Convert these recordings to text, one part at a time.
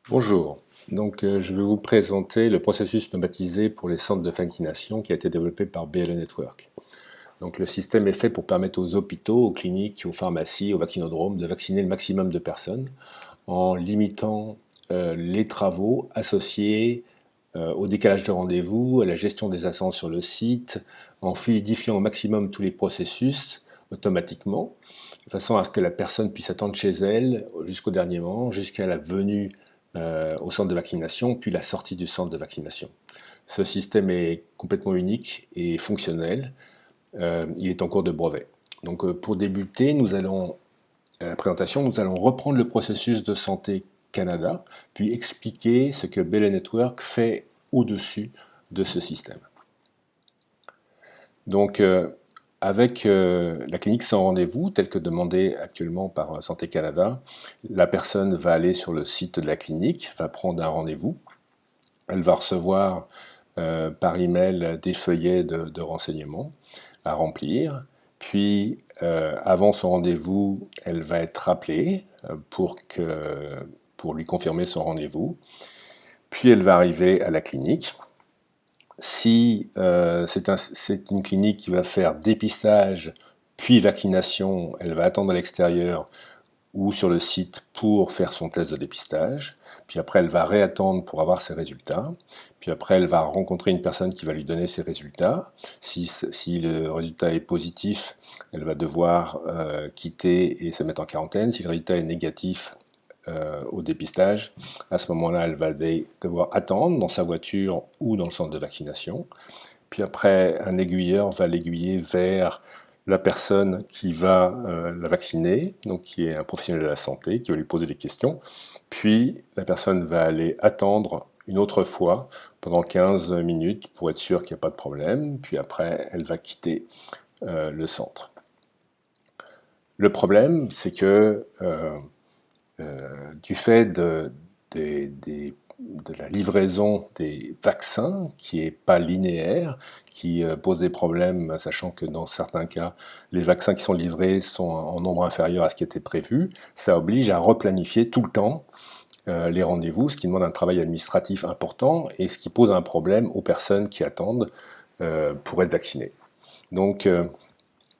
Bonjour, je vais vous présenter le processus automatisé pour les centres de vaccination qui a été développé par BLE Network. Donc, le système est fait pour permettre aux hôpitaux, aux cliniques, aux pharmacies, aux vaccinodromes de vacciner le maximum de personnes en limitant les travaux associés au décalage de rendez-vous, à la gestion des attentes sur le site, en fluidifiant au maximum tous les processus automatiquement, de façon à ce que la personne puisse attendre chez elle jusqu'au dernier moment, jusqu'à la venue au centre de vaccination, puis la sortie du centre de vaccination. Ce système est complètement unique et fonctionnel. Il est en cours de brevet. Pour débuter, la présentation, nous allons reprendre le processus de Santé Canada, puis expliquer ce que BLE Network fait au-dessus de ce système. Donc, avec la clinique sans rendez-vous, telle que demandée actuellement par Santé Canada, la personne va aller sur le site de la clinique, va prendre un rendez-vous, elle va recevoir par email des feuillets de renseignements à remplir, puis avant son rendez-vous, elle va être rappelée pour lui confirmer son rendez-vous, puis elle va arriver à la clinique. Si c'est une clinique qui va faire dépistage puis vaccination, elle va attendre à l'extérieur ou sur le site pour faire son test de dépistage. Puis après, elle va réattendre pour avoir ses résultats. Puis après, elle va rencontrer une personne qui va lui donner ses résultats. Si le résultat est positif, elle va devoir quitter et se mettre en quarantaine. Si le résultat est négatif, au dépistage, à ce moment-là, elle va devoir attendre dans sa voiture ou dans le centre de vaccination. Puis après, un aiguilleur va l'aiguiller vers la personne qui va la vacciner, donc qui est un professionnel de la santé, qui va lui poser des questions. Puis la personne va aller attendre une autre fois pendant 15 minutes pour être sûr qu'il n'y a pas de problème. Puis après, elle va quitter le centre. Le problème, c'est que du fait de la livraison des vaccins, qui n'est pas linéaire, qui pose des problèmes, sachant que dans certains cas, les vaccins qui sont livrés sont en nombre inférieur à ce qui était prévu, ça oblige à replanifier tout le temps les rendez-vous, ce qui demande un travail administratif important et ce qui pose un problème aux personnes qui attendent pour être vaccinées. Donc,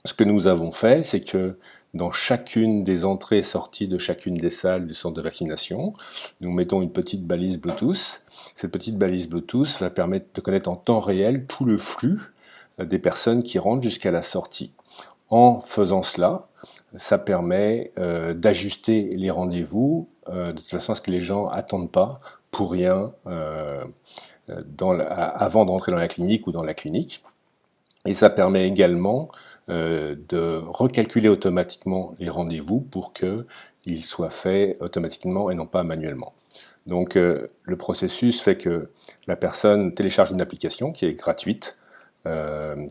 ce que nous avons fait, c'est que dans chacune des entrées et sorties de chacune des salles du centre de vaccination, nous mettons une petite balise Bluetooth. Cette petite balise Bluetooth va permettre de connaître en temps réel tout le flux des personnes qui rentrent jusqu'à la sortie. En faisant cela, ça permet d'ajuster les rendez-vous de toute façon à ce que les gens n'attendent pas pour rien avant d'entrer dans la clinique ou dans la clinique. Et ça permet également de recalculer automatiquement les rendez-vous pour qu'ils soient faits automatiquement et non pas manuellement. Donc le processus fait que la personne télécharge une application qui est gratuite,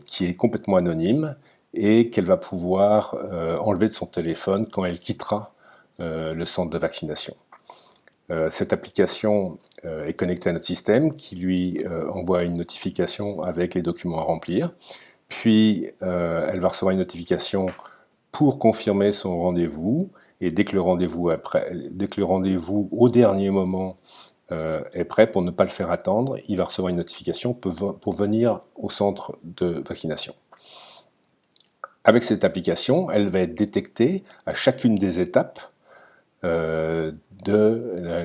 qui est complètement anonyme et qu'elle va pouvoir enlever de son téléphone quand elle quittera le centre de vaccination. Cette application est connectée à notre système qui lui envoie une notification avec les documents à remplir. Puis, elle va recevoir une notification pour confirmer son rendez-vous. Et dès que le rendez-vous au dernier moment est prêt, pour ne pas le faire attendre, il va recevoir une notification pour venir au centre de vaccination. Avec cette application, elle va être détectée à chacune des étapes de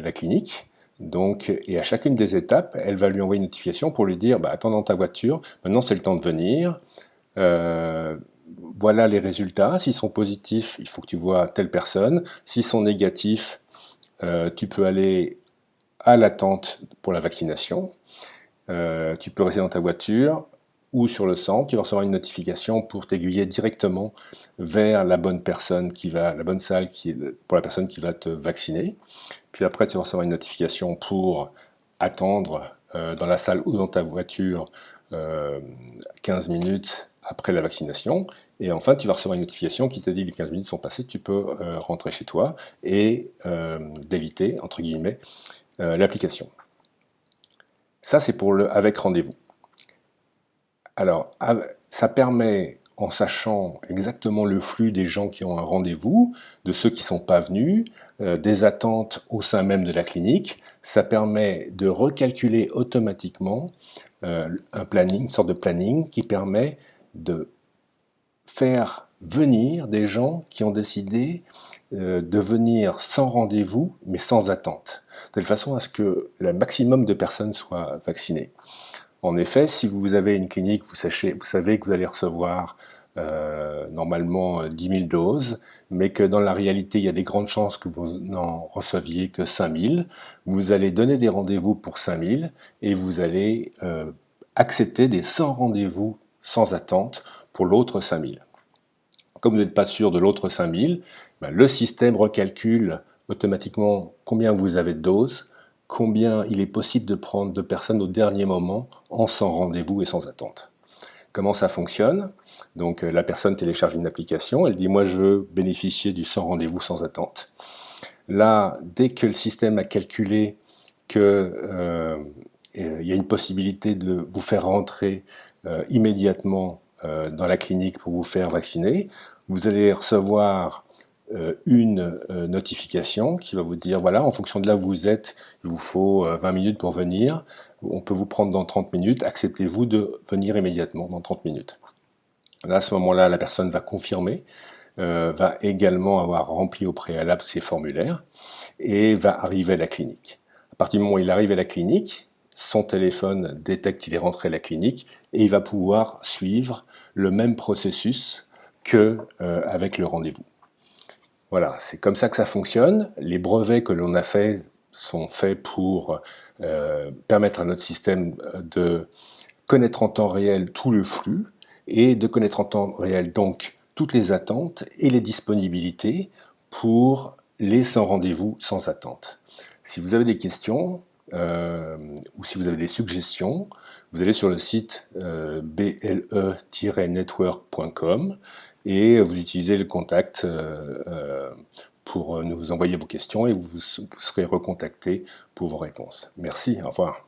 la clinique. Donc, et à chacune des étapes, elle va lui envoyer une notification pour lui dire attends dans ta voiture, maintenant c'est le temps de venir. Voilà les résultats. S'ils sont positifs, il faut que tu vois telle personne. S'ils sont négatifs, tu peux aller à l'attente pour la vaccination. Tu peux rester dans ta voiture ou sur le centre. Tu vas recevoir une notification pour t'aiguiller directement vers la bonne personne la bonne salle pour la personne qui va te vacciner. Puis après, tu vas recevoir une notification pour attendre dans la salle ou dans ta voiture 15 minutes après la vaccination. Et enfin, tu vas recevoir une notification qui te dit que les 15 minutes sont passées, tu peux rentrer chez toi et déliter, entre guillemets, l'application. Ça, c'est pour avec rendez-vous. Alors, ça permet en sachant exactement le flux des gens qui ont un rendez-vous, de ceux qui ne sont pas venus, des attentes au sein même de la clinique. Ça permet de recalculer automatiquement un planning, une sorte de planning qui permet de faire venir des gens qui ont décidé de venir sans rendez-vous, mais sans attente, de telle façon à ce que le maximum de personnes soient vaccinées. En effet, si vous avez une clinique, vous savez que vous allez recevoir normalement 10 000 doses, mais que dans la réalité, il y a des grandes chances que vous n'en receviez que 5 000, vous allez donner des rendez-vous pour 5 000 et vous allez accepter des 100 rendez-vous sans attente pour l'autre 5 000. Comme vous n'êtes pas sûr de l'autre 5 000, le système recalcule automatiquement combien vous avez de doses, combien il est possible de prendre de personnes au dernier moment en sans rendez-vous et sans attente. Comment ça fonctionne? Donc la personne télécharge une application, elle dit moi je veux bénéficier du sans rendez-vous sans attente. Là, dès que le système a calculé qu'il y a une possibilité de vous faire rentrer immédiatement dans la clinique pour vous faire vacciner, vous allez recevoir une notification qui va vous dire voilà, en fonction de là où vous êtes, il vous faut 20 minutes pour venir, on peut vous prendre dans 30 minutes, acceptez-vous de venir immédiatement dans 30 minutes. Là, à ce moment-là, la personne va confirmer, va également avoir rempli au préalable ses formulaires et va arriver à la clinique. À partir du moment où il arrive à la clinique, son téléphone détecte qu'il est rentré à la clinique et il va pouvoir suivre le même processus qu'avec le rendez-vous. Voilà, c'est comme ça que ça fonctionne. Les brevets que l'on a faits sont faits pour permettre à notre système de connaître en temps réel tout le flux et de connaître en temps réel donc toutes les attentes et les disponibilités pour les sans rendez-vous, sans attente. Si vous avez des questions ou si vous avez des suggestions, vous allez sur le site ble-network.com et vous utilisez le contact pour nous envoyer vos questions et vous serez recontacté pour vos réponses. Merci, au revoir.